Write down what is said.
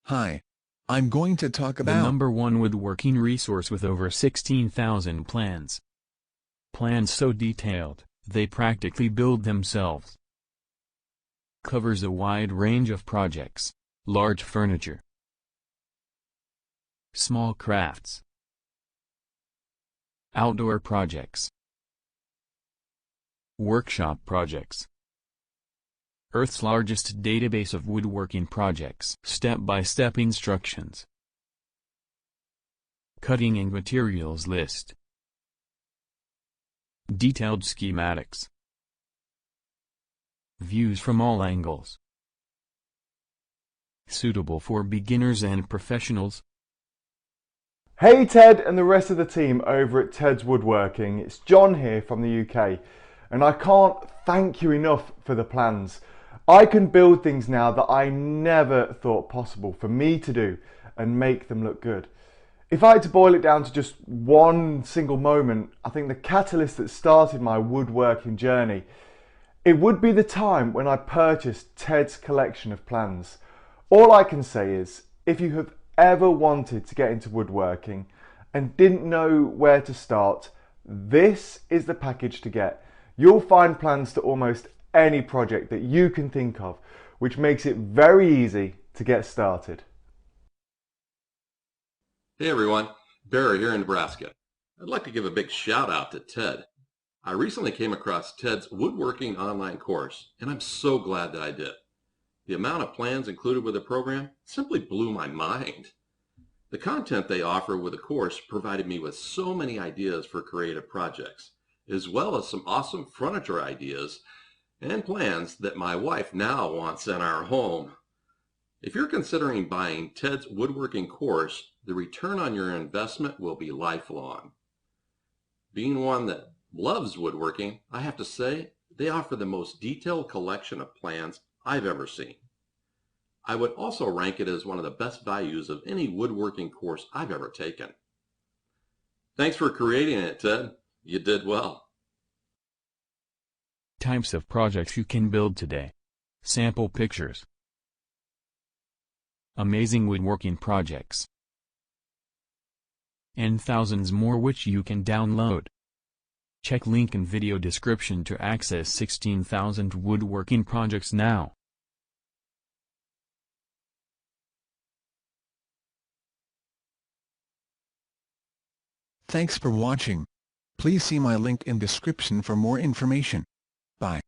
Hi. I'm going to talk The about #1 woodworking resource with over 16,000 plans. Plans so detailed, they practically build themselves. Covers a wide range of projects, large furniture, small crafts, outdoor projects, workshop projects. Earth's largest database of woodworking projects. Step-by-step instructions. Cutting and materials list. Detailed schematics. Views from all angles. Suitable for beginners and professionals. Hey Ted and the rest of the team over at Ted's Woodworking. It's John here from the UK, and I can't thank you enough for the plans. I can build things now that I never thought possible for me to do and make them look good. If I had to boil it down to just one single moment, I think the catalyst that started my woodworking journey, it would be the time when I purchased Ted's collection of plans. All I can say is, if you have ever wanted to get into woodworking and didn't know where to start, this is the package to get. You'll find plans to almost any project that you can think of, which makes it very easy to get started. Hey everyone, Barry here in Nebraska. I'd like to give a big shout out to Ted. I recently came across Ted's woodworking online course, and I'm so glad that I did. The amount of plans included with the program simply blew my mind. The content they offer with the course provided me with so many ideas for creative projects, as well as some awesome furniture ideas and plans that my wife now wants in our home. If you're considering buying Ted's woodworking course, the return on your investment will be lifelong. Being one that loves woodworking, I have to say they offer the most detailed collection of plans I've ever seen. I would also rank it as one of the best values of any woodworking course I've ever taken. Thanks for creating it, Ted. You did well. Types of projects you can build today. Sample pictures. Amazing woodworking projects. And thousands more which you can download. Check link in video description to access 16,000 woodworking projects now. Thanks for watching. Please see my link in description for more information. Bye.